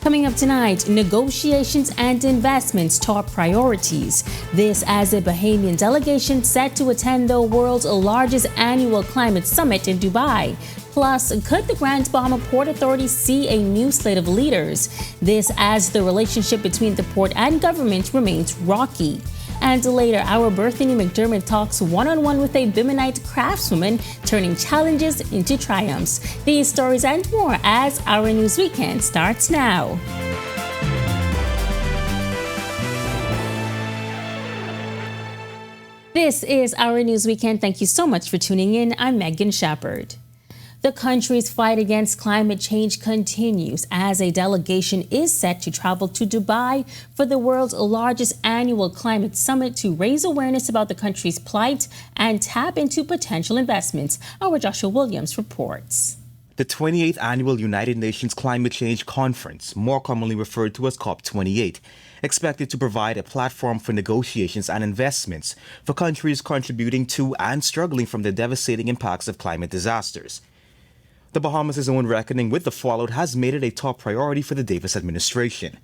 Coming up tonight, negotiations and investments top priorities. This as a Bahamian delegation set to attend the world's largest annual climate summit in Dubai. Plus, could the Grand Bahama Port Authority see a new slate of leaders? This as the relationship between the port and government remains rocky. And later, our Berthany McDermott talks one-on-one with a Bimonite craftswoman, turning challenges into triumphs. These stories and more as Our News Weekend starts now. This is Our News Weekend. Thank you so much for tuning in. I'm Megan Shepard. The country's fight against climate change continues as a delegation is set to travel to Dubai for the world's largest annual climate summit to raise awareness about the country's plight and tap into potential investments. Our Joshua Williams reports. The 28th Annual United Nations Climate Change Conference, more commonly referred to as COP28, expected to provide a platform for negotiations and investments for countries contributing to and struggling from the devastating impacts of climate disasters. The Bahamas' own reckoning with the fallout has made it a top priority for the Davis administration.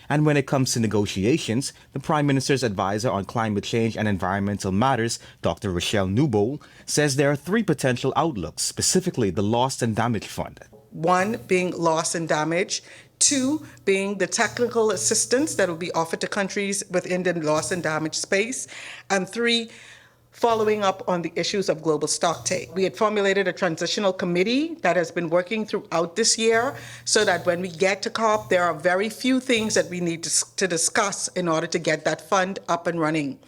And when it comes to negotiations, the Prime Minister's advisor on climate change and environmental matters, Dr. Rochelle Newbold, says there are three potential outlooks, specifically the Lost and Damaged Fund. One being loss and damage, two being the technical assistance that will be offered to countries within the loss and damage space, and three, following up on the issues of global stocktake. We had formulated a transitional committee that has been working throughout this year so that when we get to COP, there are very few things that we need to discuss in order to get that fund up and running.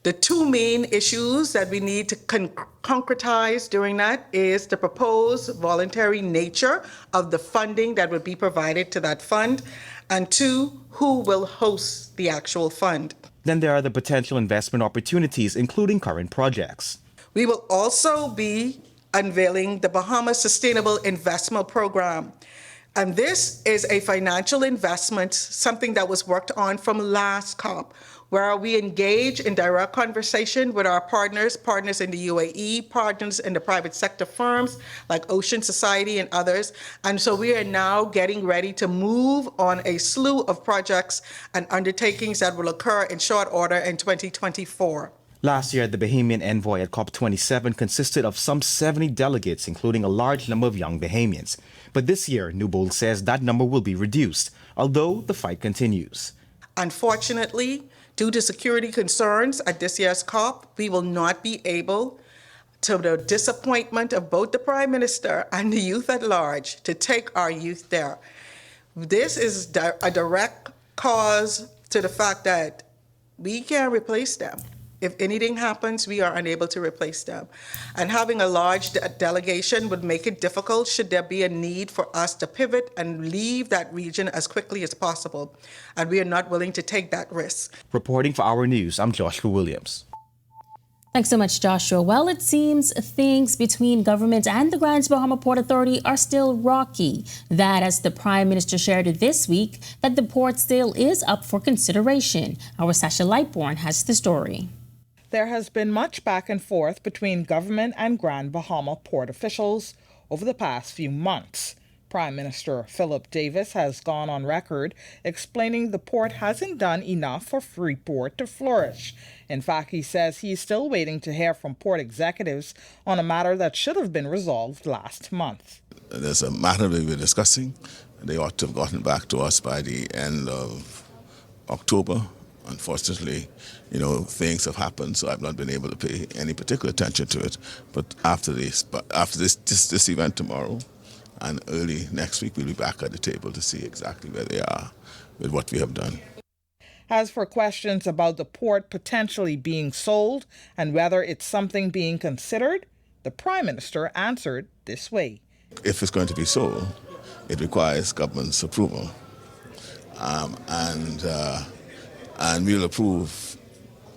The two main issues that we need to concretize during that is the proposed voluntary nature of the funding that would be provided to that fund, and two, who will host the actual fund. Then there are the potential investment opportunities, including current projects. We will also be unveiling the Bahamas Sustainable Investment Program. And this is a financial investment, something that was worked on from last COP, where we engage in direct conversation with our partners in the UAE, partners in the private sector firms like Ocean Society and others. And so we are now getting ready to move on a slew of projects and undertakings that will occur in short order in 2024. Last year, the Bahamian envoy at COP27 consisted of some 70 delegates, including a large number of young Bahamians. But this year, Newbold says that number will be reduced, although the fight continues. Unfortunately, due to security concerns at this year's COP, we will not be able, to the disappointment of both the Prime Minister and the youth at large, to take our youth there. This is a direct cause to the fact that we can't replace them. If anything happens, we are unable to replace them. And having a large delegation would make it difficult should there be a need for us to pivot and leave that region as quickly as possible. And we are not willing to take that risk. Reporting for Our News, I'm Joshua Williams. Thanks so much, Joshua. Well, it seems things between government and the Grand Bahama Port Authority are still rocky. That, as the Prime Minister shared it this week, that the port still is up for consideration. Our Sasha Lightbourne has the story. There has been much back and forth between government and Grand Bahama port officials over the past few months. Prime Minister Philip Davis has gone on record explaining the port hasn't done enough for Freeport to flourish. In fact, he says he's still waiting to hear from port executives on a matter that should have been resolved last month. There's a matter we were discussing. They ought to have gotten back to us by the end of October. Unfortunately, things have happened, so I've not been able to pay any particular attention to it. But after this event tomorrow and early next week, we'll be back at the table to see exactly where they are with what we have done. As for questions about the port potentially being sold and whether it's something being considered, the Prime Minister answered this way. If it's going to be sold, it requires government's approval. And we'll approve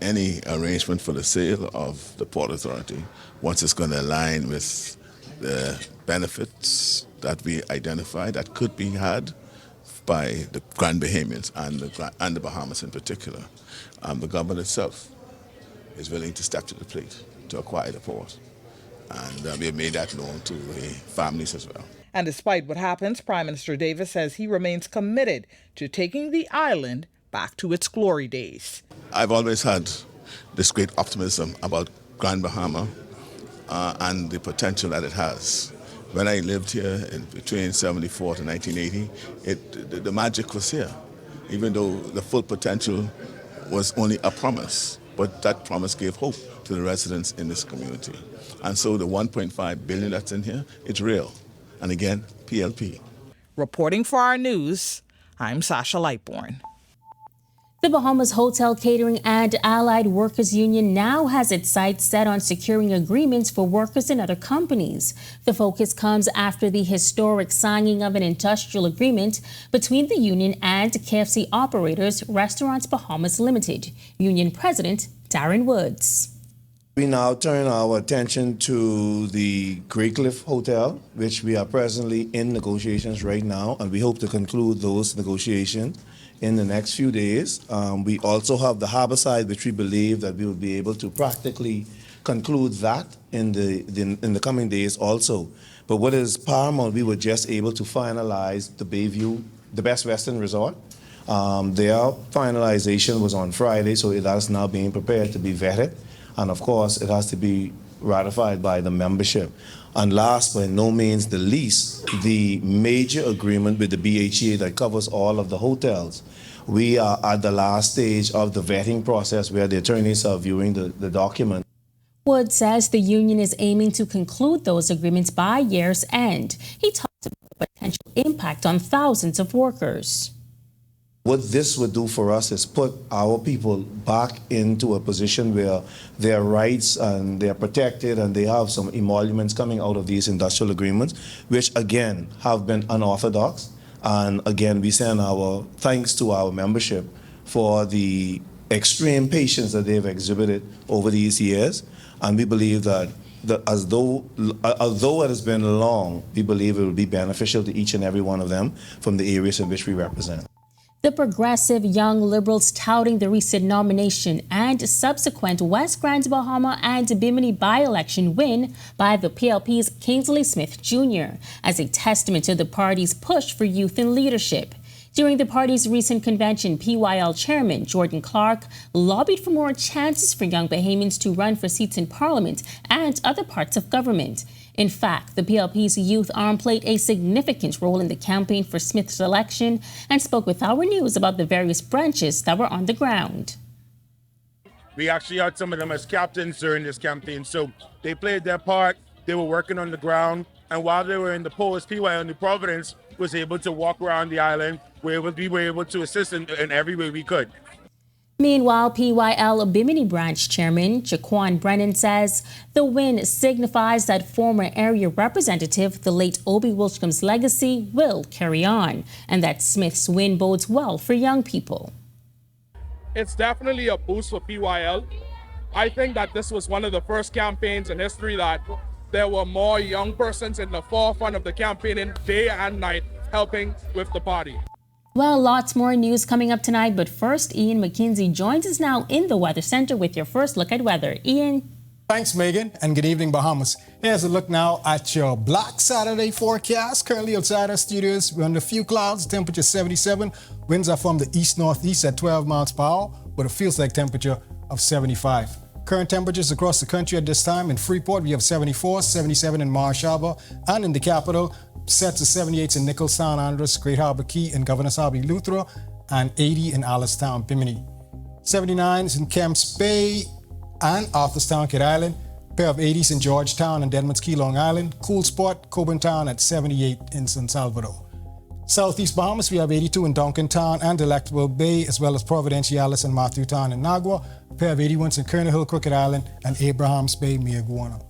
any arrangement for the sale of the Port Authority once it's going to align with the benefits that we identify that could be had by the Grand Bahamians and the Bahamas in particular. The government itself is willing to step to the plate to acquire the port. And we have made that known to the families as well. And despite what happens, Prime Minister Davis says he remains committed to taking the island back to its glory days. I've always had this great optimism about Grand Bahama and the potential that it has. When I lived here between 74 to 1980, the magic was here, even though the full potential was only a promise. But that promise gave hope to the residents in this community. And so the 1.5 billion that's in here, it's real. And again, PLP. Reporting for our news, I'm Sasha Lightbourne. The Bahamas Hotel Catering and Allied Workers Union now has its sights set on securing agreements for workers in other companies. The focus comes after the historic signing of an industrial agreement between the union and KFC operators Restaurants Bahamas Limited. Union President Darren Woods. We now turn our attention to the Great Cliff Hotel, which we are presently in negotiations right now, and we hope to conclude those negotiations in the next few days. We also have the harbor side, which we believe that we will be able to practically conclude that in the coming days also. But what is paramount, we were just able to finalize the Bayview, the Best Western Resort. Their finalization was on Friday, so it is now being prepared to be vetted. And of course, it has to be ratified by the membership. And last but no means the least, the major agreement with the BHA that covers all of the hotels. We are at the last stage of the vetting process where the attorneys are viewing the document. Wood says the union is aiming to conclude those agreements by year's end. He talked about the potential impact on thousands of workers. What this would do for us is put our people back into a position where their rights and they're protected and they have some emoluments coming out of these industrial agreements, which again have been unorthodox. And again, we send our thanks to our membership for the extreme patience that they've exhibited over these years. And we believe that although it has been long, we believe it will be beneficial to each and every one of them from the areas in which we represent. The progressive Young Liberals touting the recent nomination and subsequent West Grand Bahama and Bimini by-election win by the PLP's Kingsley Smith Jr. as a testament to the party's push for youth in leadership. During the party's recent convention, PYL chairman Jordan Clark lobbied for more chances for young Bahamians to run for seats in Parliament and other parts of government. In fact, the PLP's youth arm played a significant role in the campaign for Smith's election and spoke with Our News about the various branches that were on the ground. We actually had some of them as captains during this campaign, so they played their part. They were working on the ground, and while they were in the polls, PYL New Providence was able to walk around the island. We were able to assist in every way we could. Meanwhile, PYL Bimini branch chairman Jaquan Brennan says the win signifies that former area representative, the late Obie Wilchcombe's legacy will carry on, and that Smith's win bodes well for young people. It's definitely a boost for PYL. I think that this was one of the first campaigns in history that there were more young persons in the forefront of the campaign day and night helping with the party. Well, lots more news coming up tonight, but first, Ian McKinsey joins us now in the Weather Center with your first look at weather. Ian. Thanks, Megan, and good evening, Bahamas. Here's a look now at your Black Saturday forecast. Currently outside our studios, we're under a few clouds, temperature 77. Winds are from the east-northeast at 12 miles per hour, but it feels like temperature of 75. Current temperatures across the country at this time: in Freeport, we have 74, 77 in Marsh Harbor, and in the capital, sets of 78 in Nicholstown, Andros, Great Harbor Key, and Governor's Harbor, Eleuthera, and 80 in Allenstown, Bimini. 79s in Kemps Bay and Arthurstown, Kidd Island. Pair of 80s in Georgetown and Denman's Key, Long Island. Cool spot, Coburn Town at 78 in San Salvador. Southeast Bahamas, we have 82 in Duncantown and Delectable Bay, as well as Providenciales and Matthewtown and Nagua. A pair of 81s in Colonel Hill, Crooked Island, and Abrahams Bay, Miaguana.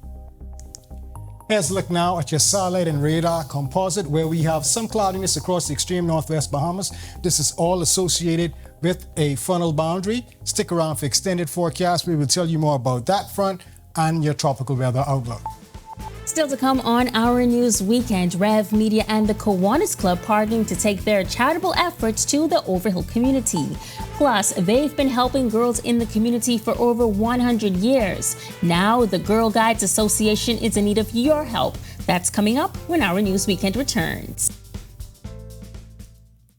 Here's a look now at your satellite and radar composite, where we have some cloudiness across the extreme northwest Bahamas. This is all associated with a frontal boundary. Stick around for extended forecast. We will tell you more about that front and your tropical weather outlook. Still to come on Our News Weekend, Rev Media and the Kiwanis Club partnering to take their charitable efforts to the Overhill community. Plus, they've been helping girls in the community for over 100 years. Now, the Girl Guides Association is in need of your help. That's coming up when Our News Weekend returns.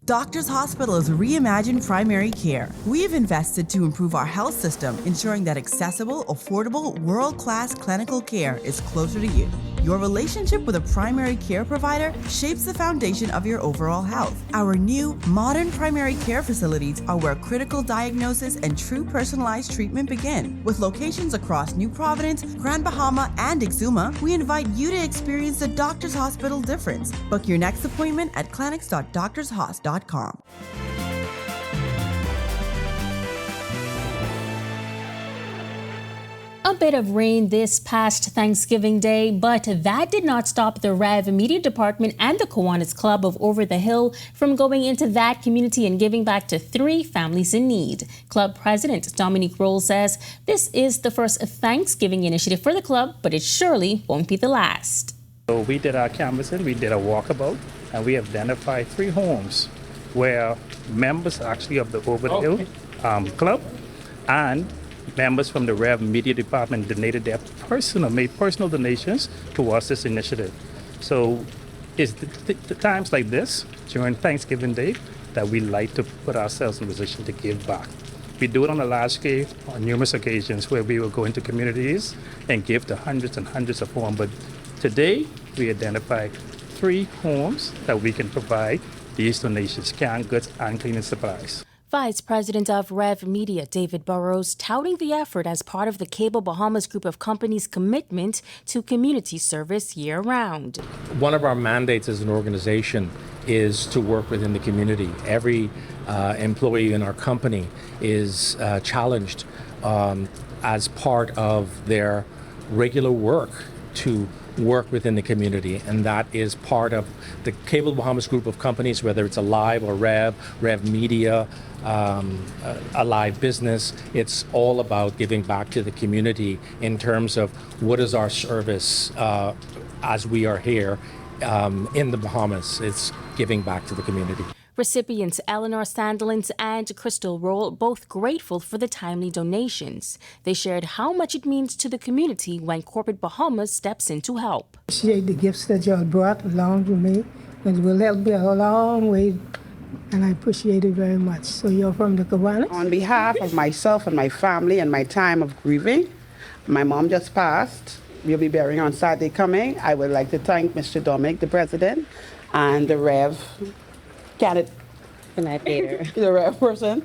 Doctors Hospital has reimagined primary care. We have invested to improve our health system, ensuring that accessible, affordable, world-class clinical care is closer to you. Your relationship with a primary care provider shapes the foundation of your overall health. Our new, modern primary care facilities are where critical diagnosis and true personalized treatment begin. With locations across New Providence, Grand Bahama, and Exuma, we invite you to experience the Doctors Hospital difference. Book your next appointment at clinics.doctorshos.com. A bit of rain this past Thanksgiving Day, but that did not stop the Rev Media Department and the Kiwanis Club of Over the Hill from going into that community and giving back to 3 families in need. Club President Dominique Roll says this is the first Thanksgiving initiative for the club, but it surely won't be the last. So we did our canvassing, we did a walkabout, and we identified 3 homes where members actually of the Over the Hill Club and members from the Rev Media Department donated their made personal donations towards this initiative. So it's the times like this, during Thanksgiving Day, that we like to put ourselves in a position to give back. We do it on a large scale on numerous occasions where we will go into communities and give to hundreds and hundreds of homes. But today, we identified 3 homes that we can provide these donations, canned goods and cleaning supplies. Vice President of Rev Media, David Burrows, touting the effort as part of the Cable Bahamas group of companies' commitment to community service year-round. One of our mandates as an organization is to work within the community. Every employee in our company is challenged as part of their regular work to work within the community, and that is part of the Cable Bahamas group of companies, whether it's Alive or Rev Media, Alive Business. It's all about giving back to the community in terms of what is our service as we are here in the Bahamas. It's giving back to the community. Recipients Eleanor Sandilands and Crystal Roll both grateful for the timely donations. They shared how much it means to the community when Corporate Bahamas steps in to help. I appreciate the gifts that y'all brought along with me. It will help me a long way, and I appreciate it very much. So you're from the Kiwanis? On behalf of myself and my family and my time of grieving, my mom just passed. We'll be burying on Saturday coming. I would like to thank Mr. Dominic, the president, and the Rev candidate, the Rev person.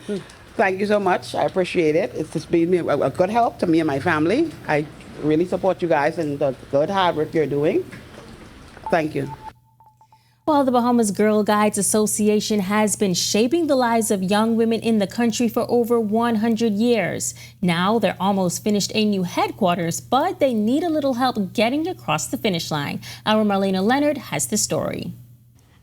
Thank you so much. I appreciate it. It's just been a good help to me and my family. I really support you guys and the good hard work you're doing. Thank you. Well, the Bahamas Girl Guides Association has been shaping the lives of young women in the country for over 100 years. Now they're almost finished a new headquarters, but they need a little help getting across the finish line. Our Marlena Leonard has the story.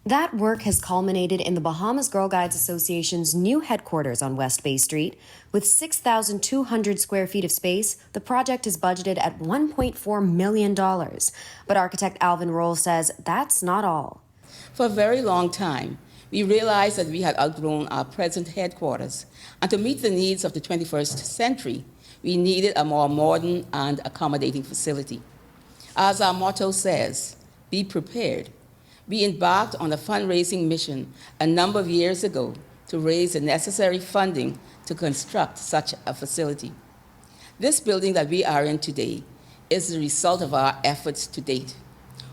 That work has culminated in the Bahamas Girl Guides Association's new headquarters on West Bay Street. With 6,200 square feet of space, the project is budgeted at $1.4 million. But architect Alvin Roll says that's not all. For a very long time, we realized that we had outgrown our present headquarters, and to meet the needs of the 21st century, we needed a more modern and accommodating facility. As our motto says, be prepared. We embarked on a fundraising mission a number of years ago to raise the necessary funding to construct such a facility. This building that we are in today is the result of our efforts to date.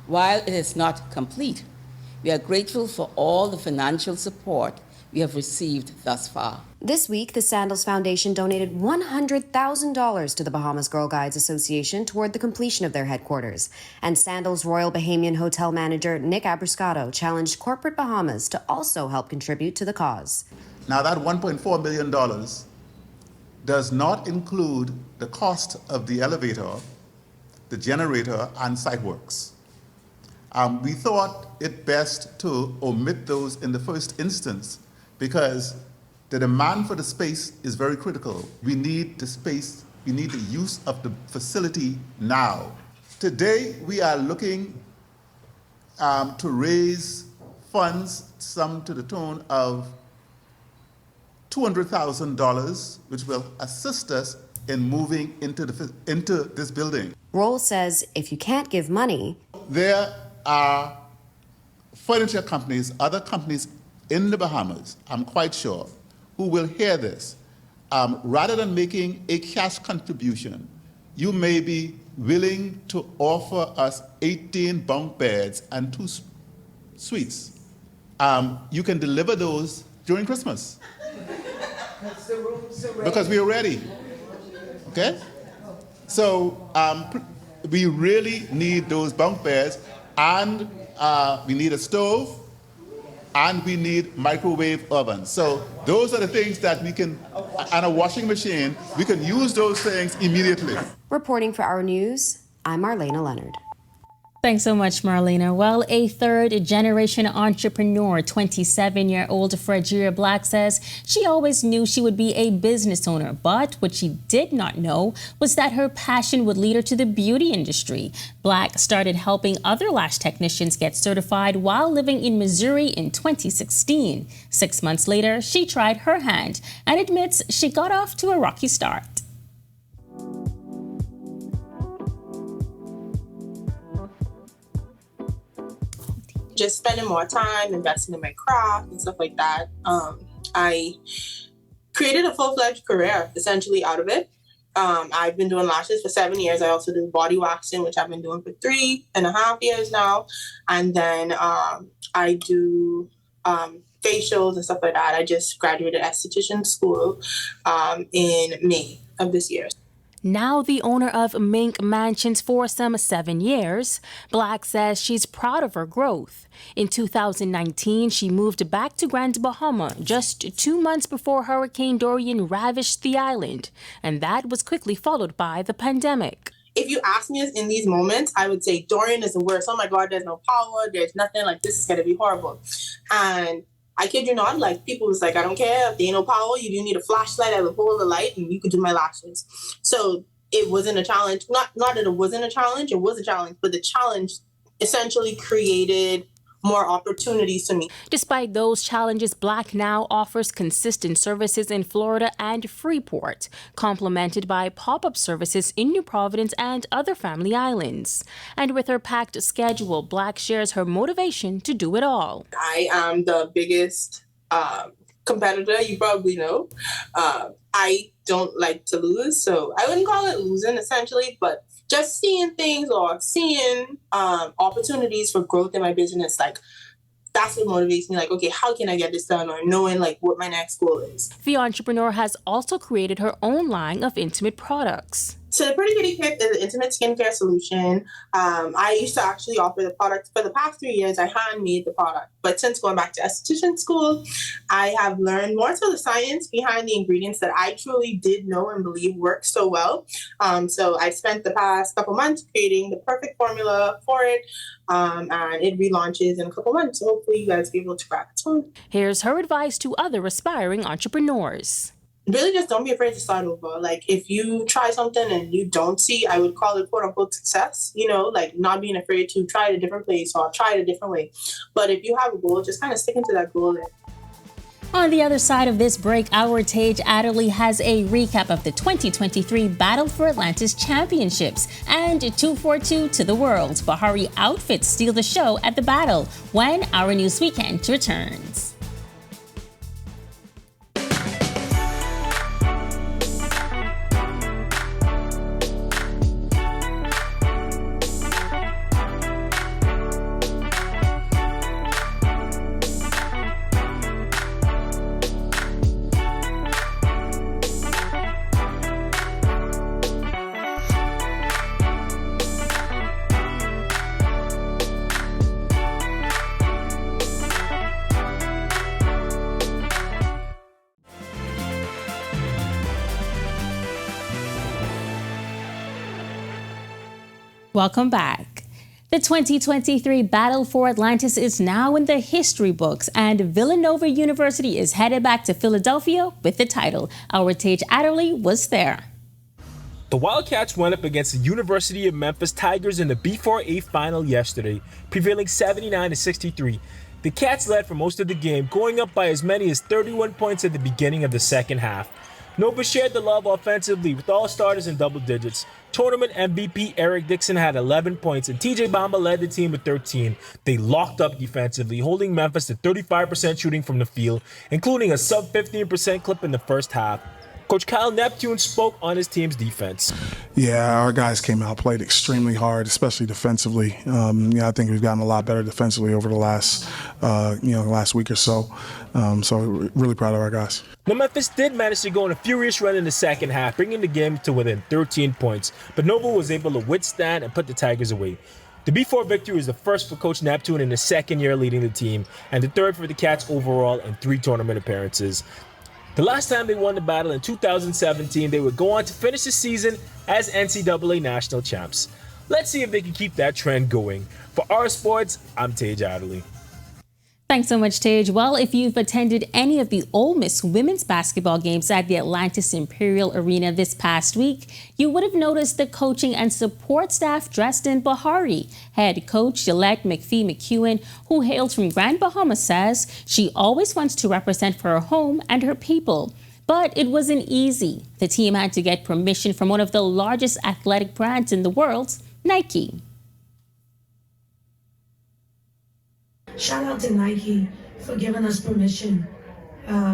While it is not complete, we are grateful for all the financial support we have received thus far. This week, the Sandals Foundation donated $100,000 to the Bahamas Girl Guides Association toward the completion of their headquarters. And Sandals Royal Bahamian Hotel manager Nick Abruscato challenged Corporate Bahamas to also help contribute to the cause. Now, that $1.4 million does not include the cost of the elevator, the generator, and site works. We thought it best to omit those in the first instance because the demand for the space is very critical. We need the space, we need the use of the facility now. Today, we are looking to raise funds, some to the tune of $200,000, which will assist us in moving into this building. Roll says if you can't give money, there are furniture companies, other companies in the Bahamas, I'm quite sure, who will hear this. Rather than making a cash contribution, you may be willing to offer us 18 bunk beds and 2 suites. You can deliver those during Christmas. Because we are ready. Okay? So we really need those bunk beds, and we need a stove, and we need microwave ovens. So those are the things that we can, and a washing machine, we can use those things immediately. Reporting for Our News, I'm Marlena Leonard. Thanks so much, Marlena. Well, a third-generation entrepreneur, 27-year-old Fredria Black says she always knew she would be a business owner, but what she did not know was that her passion would lead her to the beauty industry. Black started helping other lash technicians get certified while living in Missouri in 2016. 6 months later, she tried her hand and admits she got off to a rocky start. Just spending more time investing in my craft and stuff like that. I created a full-fledged career essentially out of it. I've been doing lashes for 7 years. I also do body waxing, which I've been doing for 3.5 years now. And then I do facials and stuff like that. I just graduated esthetician school in May of this year. Now the owner of Mink Mansions for some 7 years, Black says she's proud of her growth. In 2019, she moved back to Grand Bahama just 2 months before Hurricane Dorian ravaged the island, and that was quickly followed by the pandemic. If you ask me in these moments, I would say Dorian is the worst. Oh my God, there's no power, there's nothing, like this is gonna be horrible. And I kid you not, like people was like, I don't care if there ain't no power, you do need a flashlight, I will hold the light and you could do my lashes. So it wasn't a challenge. Not that it wasn't a challenge, it was a challenge, but the challenge essentially created more opportunities to me. Despite those challenges, Black now offers consistent services in Florida and Freeport, complemented by pop-up services in New Providence and other family islands. And with her packed schedule, Black shares her motivation to do it all. I am the biggest competitor, you probably know. I don't like to lose, so I wouldn't call it losing essentially, but just seeing things or seeing opportunities for growth in my business, like that's what motivates me. Like, okay, how can I get this done? Or knowing like what my next goal is. The entrepreneur has also created her own line of intimate products. So the Pretty Kitty Kit is an intimate skincare solution. I used to actually offer the product for the past 3 years. I handmade the product, but since going back to esthetician school, I have learned more so the science behind the ingredients that I truly did know and believe work so well. So I spent the past couple months creating the perfect formula for it, and it relaunches in a couple months. So hopefully you guys will be able to grab it soon. Here's her advice to other aspiring entrepreneurs. Really just don't be afraid to start over. Like if you try something and you don't see, I would call it quote unquote success, you know, like not being afraid to try it a different place or try it a different way. But if you have a goal, just kind of stick into that goal. On the other side of this break, our Tage Adderley has a recap of the 2023 Battle for Atlantis Championships and 242 to the world. Bahari outfits steal the show at the battle when Our News Weekend returns. Welcome back. The 2023 Battle for Atlantis is now in the history books, and Villanova University is headed back to Philadelphia with the title. Our Tage Adderley was there. The Wildcats went up against the University of Memphis Tigers in the B4A final yesterday, prevailing 79-63. The Cats led for most of the game, going up by as many as 31 points at the beginning of the second half. Nova shared the love offensively with all starters in double digits. Tournament MVP Eric Dixon had 11 points and TJ Bamba led the team with 13. They locked up defensively, holding Memphis to 35% shooting from the field, including a sub-15% clip in the first half. Coach Kyle Neptune spoke on his team's defense. Yeah, our guys came out, played extremely hard, especially defensively. I think we've gotten a lot better defensively over the last week or so. So we're really proud of our guys. Now, Memphis did manage to go on a furious run in the second half, bringing the game to within 13 points. But Nova was able to withstand and put the Tigers away. The B4 victory is the first for Coach Neptune in his second year leading the team, and the third for the Cats overall in 3 tournament appearances. The last time they won the battle in 2017, they would go on to finish the season as NCAA national champs. Let's see if they can keep that trend going. For Our Sports, I'm Tage Adderley. Thanks so much, Tage. Well, if you've attended any of the Ole Miss women's basketball games at the Atlantis Imperial Arena this past week, you would have noticed the coaching and support staff dressed in Bahari. Head coach Gillette McPhee-McEwen, who hails from Grand Bahamas, says she always wants to represent for her home and her people. But it wasn't easy. The team had to get permission from one of the largest athletic brands in the world, Nike. Shout out to Nike for giving us permission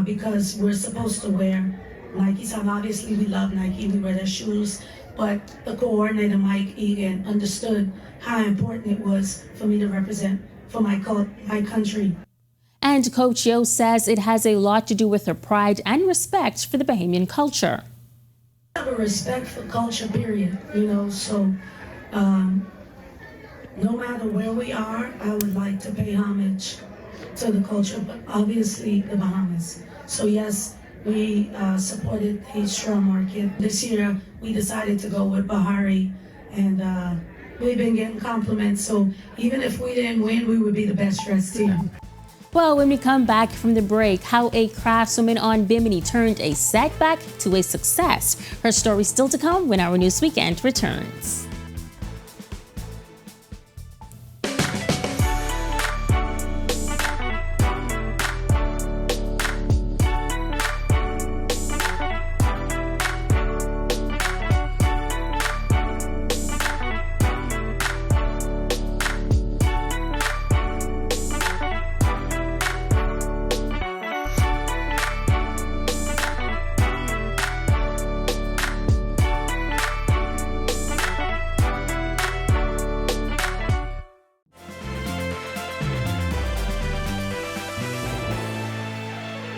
because we're supposed to wear Nikes. And obviously, we love Nike. We wear their shoes. But the coordinator, Mike Egan, understood how important it was for me to represent for my country. And Coach Yo says it has a lot to do with her pride and respect for the Bahamian culture. I have a respect for culture, period. So no matter where we are, I would like to pay homage to the culture, but obviously the Bahamas. So yes, we supported the straw market. This year, we decided to go with Bahari, and we've been getting compliments. So even if we didn't win, we would be the best dressed team. Well, when we come back from the break, how a craftswoman on Bimini turned a setback to a success. Her story still to come when Our News Weekend returns.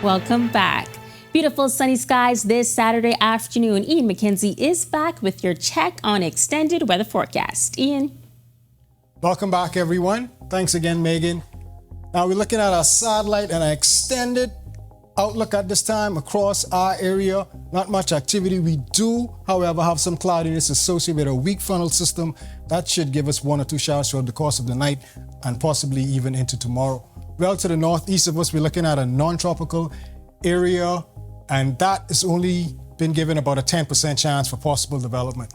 Welcome back. Beautiful sunny skies this Saturday afternoon. Ian McKenzie is back with your check on extended weather forecast. Ian. Welcome back, everyone. Thanks again, Megan. Now we're looking at our satellite and an extended outlook at this time across our area. Not much activity. We do, however, have some cloudiness associated with a weak frontal system. That should give us 1 or 2 showers throughout the course of the night and possibly even into tomorrow. Well, to the northeast of us, we're looking at a non-tropical area, and that has only been given about a 10% chance for possible development.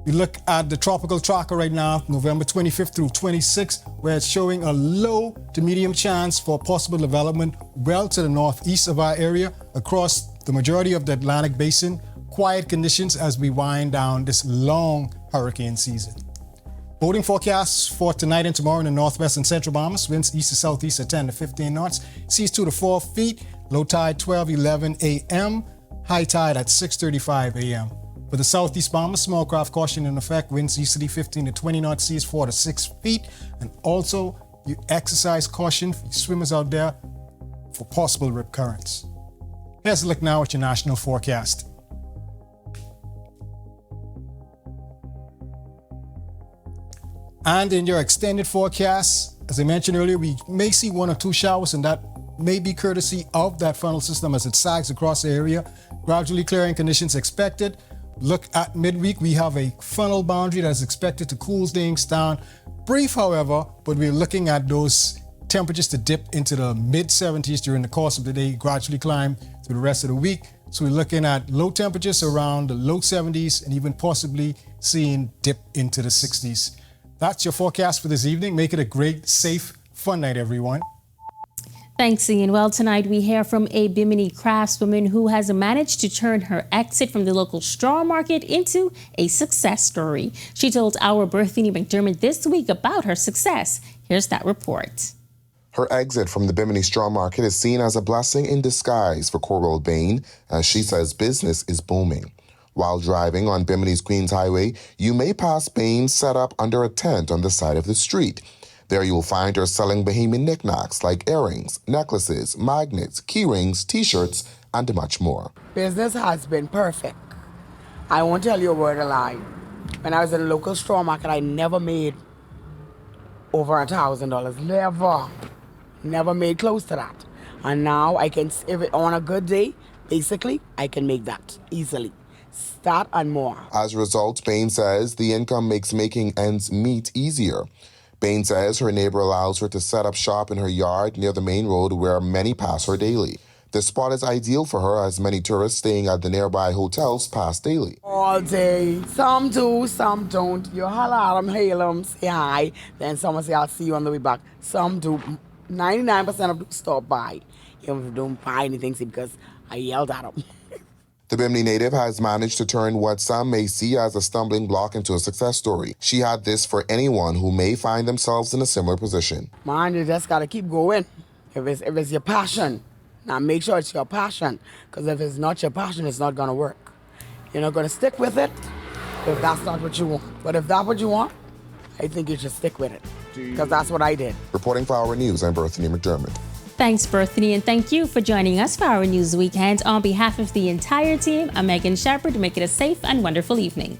We look at the tropical tracker right now, November 25th through 26th, where it's showing a low to medium chance for possible development well to the northeast of our area across the majority of the Atlantic Basin. Quiet conditions as we wind down this long hurricane season. Boating forecasts for tonight and tomorrow in the northwest and central Bahamas. Winds east to southeast at 10 to 15 knots. Seas 2 to 4 feet. Low tide 12:11 a.m. High tide at 6:35 a.m. For the southeast Bahamas, small craft caution in effect. Winds easterly 15 to 20 knots. Seas 4 to 6 feet. And also, you exercise caution for swimmers out there for possible rip currents. Here's a look now at your national forecast. And in your extended forecast, as I mentioned earlier, we may see 1 or 2 showers, and that may be courtesy of that frontal system as it sags across the area. Gradually clearing conditions expected. Look at midweek, we have a frontal boundary that is expected to cool things down. Brief, however, but we're looking at those temperatures to dip into the mid-70s during the course of the day, gradually climb through the rest of the week. So we're looking at low temperatures around the low 70s and even possibly seeing dip into the 60s. That's your forecast for this evening. Make it a great, safe, fun night, everyone. Thanks, Ian. Well, tonight we hear from a Bimini craftswoman who has managed to turn her exit from the local straw market into a success story. She told our Berthany McDermott this week about her success. Here's that report. Her exit from the Bimini straw market is seen as a blessing in disguise for Coral Bain, as she says business is booming. While driving on Bimini's Queens Highway, you may pass Bain set up under a tent on the side of the street. There you will find her selling Bahamian knickknacks like earrings, necklaces, magnets, key rings, t-shirts, and much more. Business has been perfect. I won't tell you a word of lie. When I was in the local straw market, I never made over $1,000. Never made close to that. And now I can, if it, on a good day, basically, I can make that easily. That and more. As a result, Bain says the income makes making ends meet easier. Bain says her neighbor allows her to set up shop in her yard near the main road where many pass her daily. The spot is ideal for her as many tourists staying at the nearby hotels pass daily. All day. Some do, some don't. You holler at them, hail them, say hi. Then someone say, I'll see you on the way back. Some do. 99% of them stop by. Even if they don't buy anything, see, because I yelled at them. The Bimini native has managed to turn what some may see as a stumbling block into a success story. She had this for anyone who may find themselves in a similar position. Man, you just got to keep going. If it's your passion, now make sure it's your passion. Because if it's not your passion, it's not going to work. You're not going to stick with it if that's not what you want. But if that's what you want, I think you should stick with it. Because that's what I did. Reporting for Our News, I'm Berthany McDermott. Thanks, Berthany, and thank you for joining us for our News Weekend. On behalf of the entire team, I'm Megan Shepard. Make it a safe and wonderful evening.